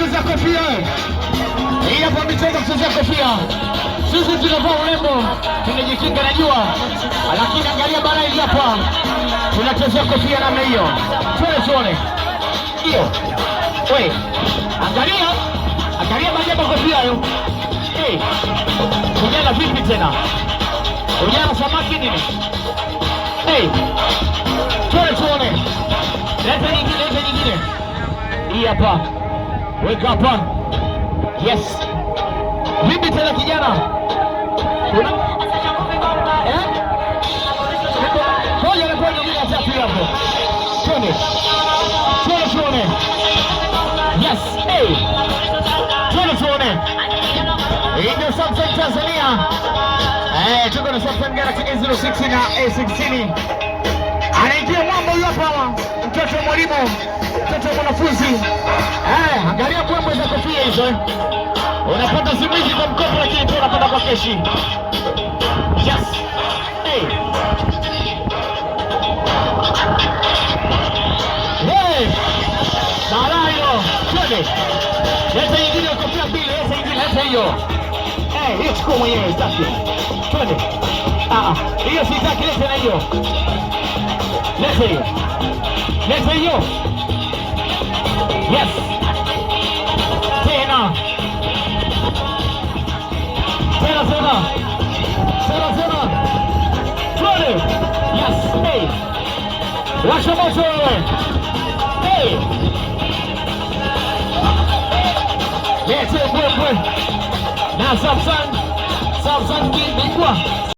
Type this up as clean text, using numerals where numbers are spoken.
kuchezea kofia. Hii hapa michezo kuchezea kofia. Sisi tunavaa urembo, tunajikinga na jua. Lakini angalia bana hizi hapa. Tunachezea kofia namna hiyo. Tuone. Hiyo. Wewe. Angalia majaba kofia hayo. Ujana vipi tena? Ujana samaki nini? Tuone. Leta nyingine. Hii hapa. Weka hapa. Yes. Vipi tena kijana? Ngoja nyingine tatu hapo. Tuone. Yes. Tuone. Hii ndio Samsung Tanzania. Tuko na Samsung Galaxy A06 na A16. Anaingia mambo hapa. Mtoto mwalimu, mtoto mwanafunzi. Angalia kwembe za kofia hizo. Unapata simu hizi kwa mkopo lakini pia unapata kwa keshi. Yes. Salayo. Twende. Leta nyingine kofia mbili, leta hiyo. Hiyo chukua mwenyewe sitaki. Twende. Hiyo sitaki, leta na hiyo. Leta hiyo. Yes. Tena. Twende. Yes. Washa moto wewe. Lete bwe. Na Samsung bingwa.